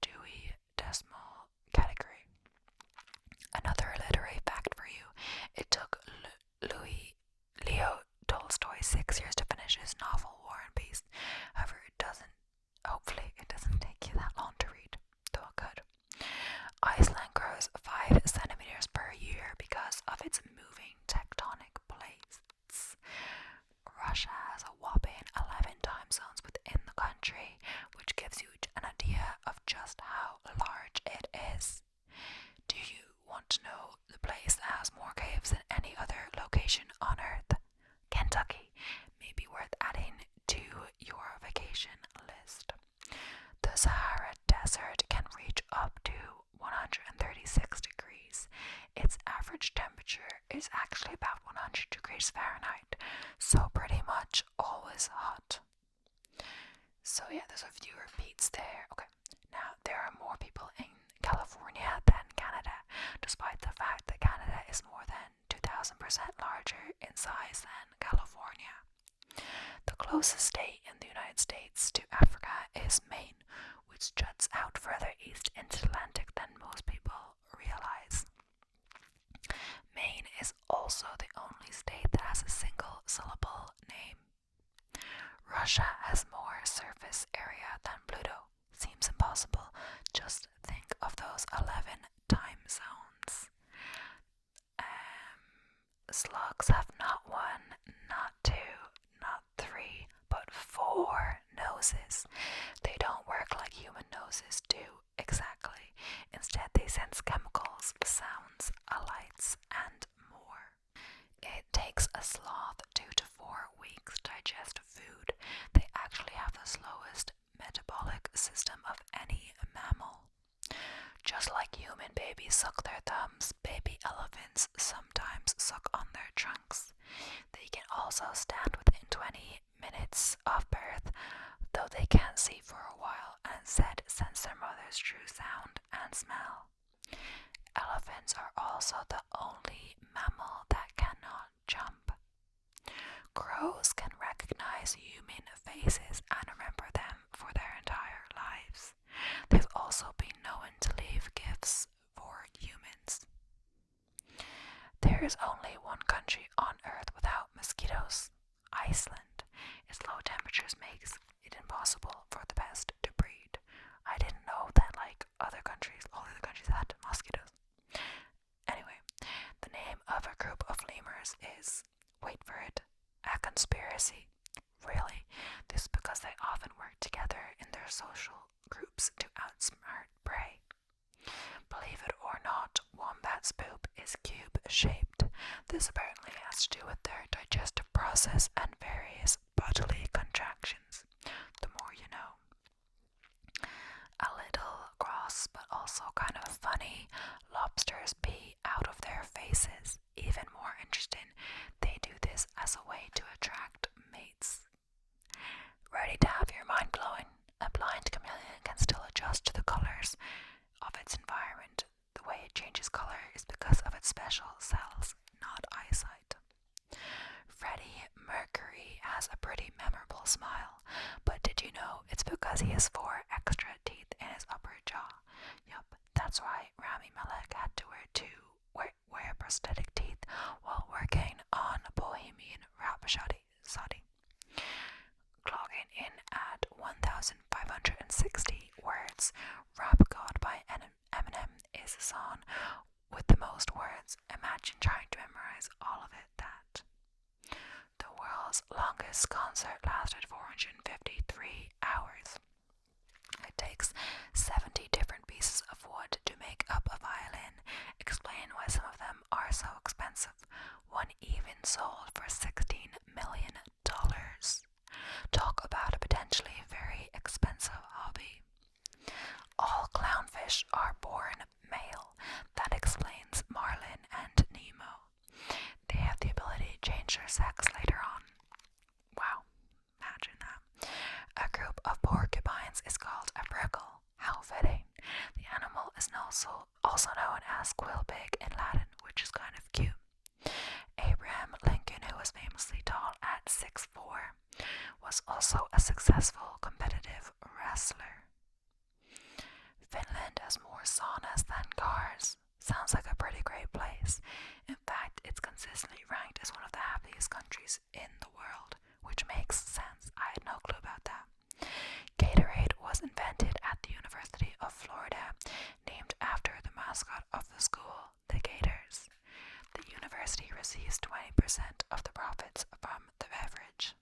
Dewey Decimal category. Another literary fact for you. It took Leo Tolstoy 6 years to finish his novel War and Peace. However, hopefully it doesn't take you that long to read, though it could. Iceland grows 5 centimeters per year because of its moving tectonic plates. Russia has a whopping 11 time zones within the country, which gives you an idea of just how large it is. Do you want to know the place that has more caves than any other location on Earth? Kentucky may be worth adding to your vacation list. The Sahara Desert can reach up to 136 degrees. Its average temperature is actually about 100 degrees Fahrenheit, so pretty much always hot. So yeah, there's a few repeats there. Okay, now there are more people in California than Canada, despite the fact that Canada is more than 2,000% larger in size than California. The closest state in the United States to Africa is Maine, which juts out further east into the Atlantic than most people realize. Maine is also the only state that has a single syllable name. Russia has more surface area than Pluto. Seems impossible. Just think of those 11 time zones. Slugs have not 1, not 2, not 3, but 4 noses. They don't work like human noses do exactly. Instead, they sense chemicals, sounds, lights, and more. It takes a sloth 2 to 4 weeks to digest food. They actually have the slowest metabolic system of any mammal. Just like human babies suck their thumbs, baby elephants sometimes suck on their trunks. They can also stand within 20 minutes of birth, though they can't see for a while, and instead sense their mother's true sound and smell. Elephants are also the only mammal that cannot jump. Crows can recognize human faces and remember them for their entire lives. They've also been known to leave gifts for humans. There is only one country on Earth without mosquitoes, Iceland. Its low temperatures makes it impossible for the pest to breed. I didn't know that all other countries had mosquitoes. Anyway, the name of a group of lemurs is, wait for it, a conspiracy. Really, this is because they often work together in their social groups to outsmart prey. Believe it or not, wombats' poop is cube-shaped. This apparently has to do with their digestive process and various bodily contractions. The more you know. A little gross, but also kind of funny, lobsters pee out of their faces. Even more interesting, they do this as a way to attract mates. Ready to have your mind blowing? A blind chameleon can still adjust to the colors of its environment. The way it changes color is because of its special cells, not eyesight. Freddie Mercury has a pretty memorable smile, but did you know it's because he has 4 extra teeth in his upper jaw? Yup, that's right, Rami Malek had to wear prosthetic teeth while working on Bohemian Rhapsody. Clocking in at 1,560 words, Rap God by Eminem is a song with the most words. Imagine trying to memorize all of it. That Piano's longest concert lasted 453 hours. It takes 70 different pieces of wood to make up a violin. Explain why some of them are so expensive. One even sold for $16 million. Talk about a potentially very expensive hobby. All clownfish are born male. That explains Marlin and Nemo. They have the ability to change their sex later on. Wow, imagine that. A group of porcupines is called a prickle. How fitting. The animal is also known as quillpig in Latin, which is kind of cute. Abraham Lincoln, who was famously tall at 6'4", was also a successful competitive wrestler. Finland has more saunas than cars. Sounds like a pretty great place. In fact, it's consistently ranked as one of the happiest countries in the world, which makes sense. I had no clue about that. Gatorade was invented at the University of Florida, named after the mascot of the school, the Gators. The university receives 20% of the profits from the beverage.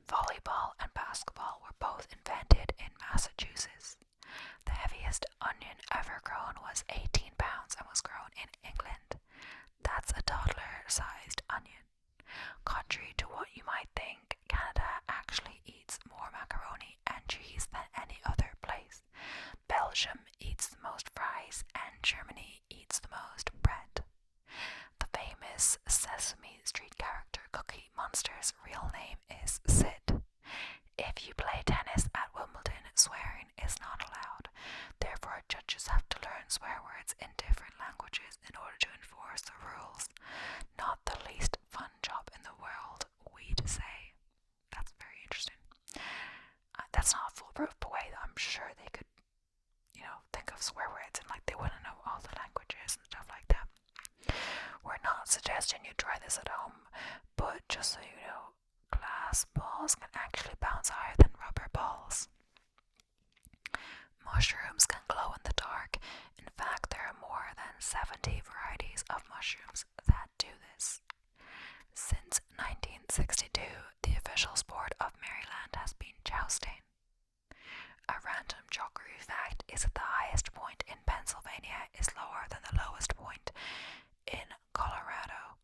Volleyball and basketball were both invented in Massachusetts. The heaviest onion ever grown was 18 pounds and was grown in England. That's a toddler-sized onion. Contrary to what you might think, Canada actually eats more macaroni and cheese than any other place. Belgium eats the most fries and Germany eats the most bread. The famous Sesame Street character Cookie Monster's real name is Sid. If you play tennis at Wimbledon, swearing is not allowed. Therefore, judges have to learn swear words in different languages in order to enforce the rules. Not the least fun job in the world, we'd say. That's very interesting. That's not foolproof, but wait, I'm sure they could, think of swear words and they wouldn't know all the languages and stuff like that. We're not suggesting you try this at home, but just so you know, glass balls can actually bounce higher than rubber balls. Mushrooms can glow in the dark. In fact, there are more than 70 varieties of mushrooms that do this. Since 1962, the official sport of Maryland has been jousting. A random geography fact is that the highest point in Pennsylvania is lower than the lowest point in Colorado.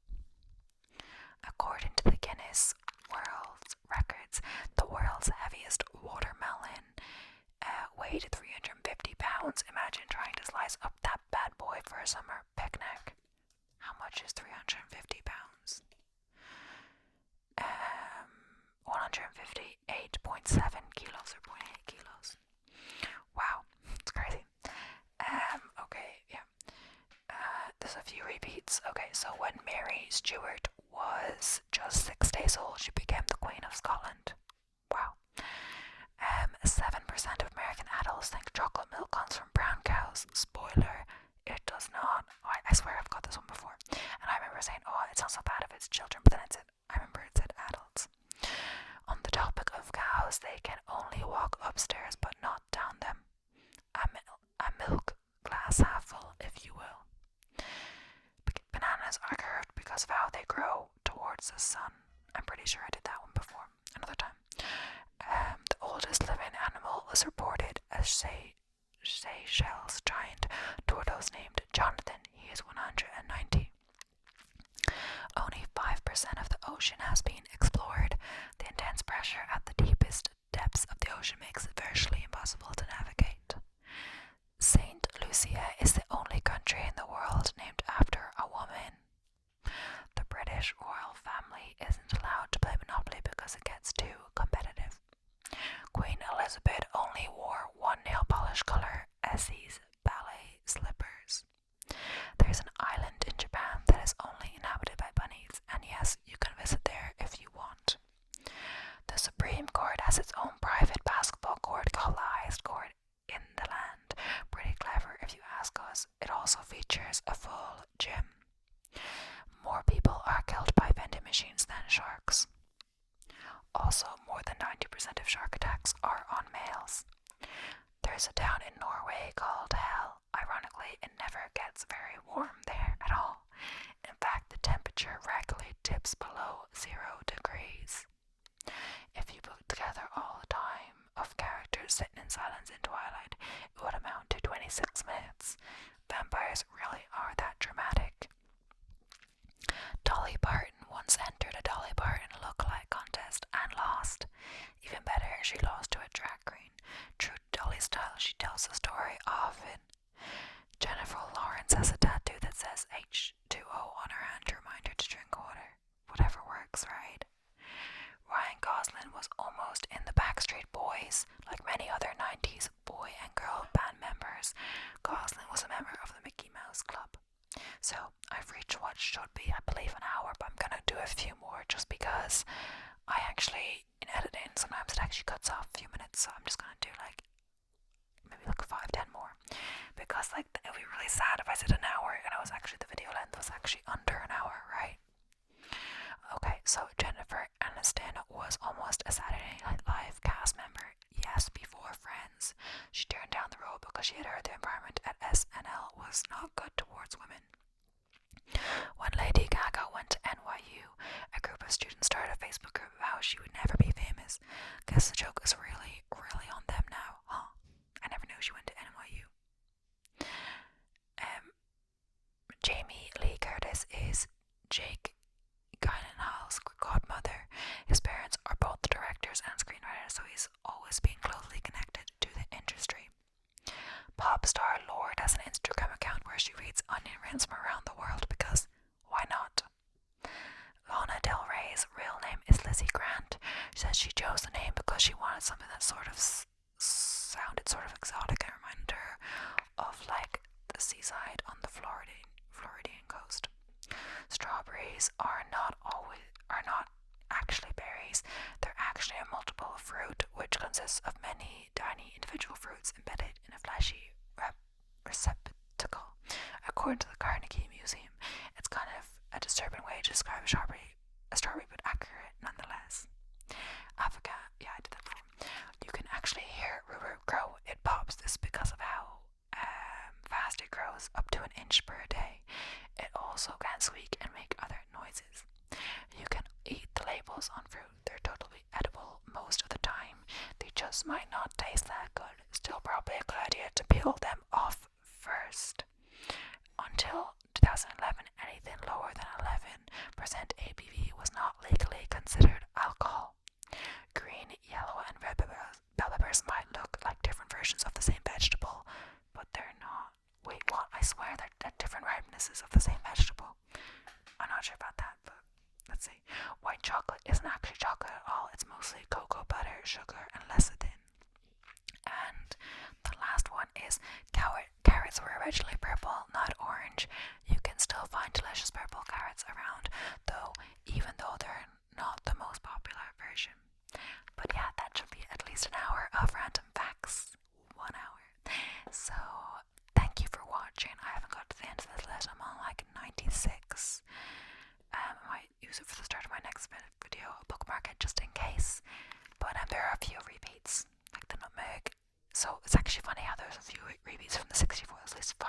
According to the Guinness World Records, the world's heaviest watermelon weighed 350 pounds. Imagine trying to slice up that bad boy for a summer picnic. How much is 350 pounds? 158.7 kilos or 0.8 kilos. Wow, it's crazy. Okay, yeah. There's a few repeats. Okay, so when Mary Stuart was just 6 days old, she became the Queen of Scotland. Wow. 7% of American adults think chocolate milk comes from brown cows. Spoiler, it does not. I swear I've got this one before. And I remember saying, it's not so bad if it's children, but then I remember it said adults. On the topic of cows, they can only walk upstairs but not down them. A milk glass half full, if you will. Bananas are curved because of how they grow towards the sun. I'm pretty sure I did that one before, another time. The oldest living animal was reported as Seychelles giant tortoise named Jonathan. He is 190. Only 5% of the ocean has been explored. The intense pressure at the deepest depths of the ocean makes it virtually impossible to navigate. Saint Lucia is the only country in the world named after a woman. The British royal family isn't allowed to play Monopoly because it gets too competitive. Queen Elizabeth only wore one nail polish color, Essie's ballet slippers. There's an island in Japan that is only inhabited by bunnies, and yes, you can visit there if you want. The Supreme Court has its own private basketball court called the highest court in the land. Pretty clever if you ask us. It also features a full gym. More people are killed by vending machines than sharks. Also, more than 90% of shark attacks are on males. There's a town in Norway called Hell. Ironically, it never gets very warm there at all. In fact, the temperature regularly dips below 0 0 degrees. If you put together all the time of characters sitting in silence in Twilight, it would amount to 26 minutes. Vampires really are that dramatic. Dolly Parton once entered a Dolly Parton look-alike contest and lost. Even better, she lost to a drag queen. True to Dolly's style, she tells the story often. Jennifer Lawrence has a tattoo that says H2O on her hand to remind her to drink water. Whatever works, right? Ryan Gosling was almost in the Backstreet Boys. Like many other 90s boy and girl band members, Gosling was a member of the Mickey Mouse Club. So I've reached what should be, I believe, an hour, but I'm gonna do a few more just because I actually, in editing, sometimes it actually cuts off a few minutes, so I'm just gonna do maybe 5-10 more, because it would be really sad if I said an hour and the video length was actually under an hour, right? Okay, so Jennifer Aniston was almost a Saturday Night Live cast member. Yes, before Friends. She turned down the role because she had heard the environment at SNL was not good towards women. When Lady Gaga went to NYU, a group of students started a Facebook group about how she would never be famous. Guess the joke is really, really on them now, huh? I never knew she went to NYU. Jamie Lee Curtis is Jake Gyllenhaal's godmother. His parents are both directors and screenwriters, so he's always been closely connected to the industry. Pop star Lorde has an Instagram account where she reads onion rings from around the world because why not? Lana Del Rey's real name is Lizzie Grant. She says she chose the name because she wanted something that sort of sounded sort of exotic and reminded her of the seaside on the Floridian coast. Strawberries are not actually berries. They're actually a multiple fruit which consists of many tiny individual fruits embedded in a fleshy receptacle. According to the Carnegie Museum, it's kind of a disturbing way to describe a strawberry, but accurate nonetheless. Africa, yeah, I did that before. You can actually hear rhubarb grow. It pops. This because of how fast it grows, up to 1 inch per day. It also can squeak and make other noises. You can eat the labels on fruit. They're totally edible most of the time. They just might not taste that good. Still probably a good idea to peel them off first. Until 2011, anything lower than 11% ABV was not legally considered alcohol. Green, yellow, and red bell peppers might look like different versions of the same vegetable, but they're not. Wait, what? I swear they're different ripenesses of the same vegetable. I'm not sure about that, but let's see. White chocolate isn't actually chocolate at all. It's mostly cocoa butter, sugar, and lecithin. And the last one is carrots were originally purple, not orange. You can still find delicious purple carrots around, even though they're not the most popular version. But yeah, that should be at least an hour of random facts. 1 hour. So thank you for watching. I haven't got to the end of this list. I'm on 96. I might use it for the start of my next video. I'll bookmark it just in case. But there are a few repeats, like the nutmeg. So it's actually funny how there's a few repeats from the 64. There's at least 5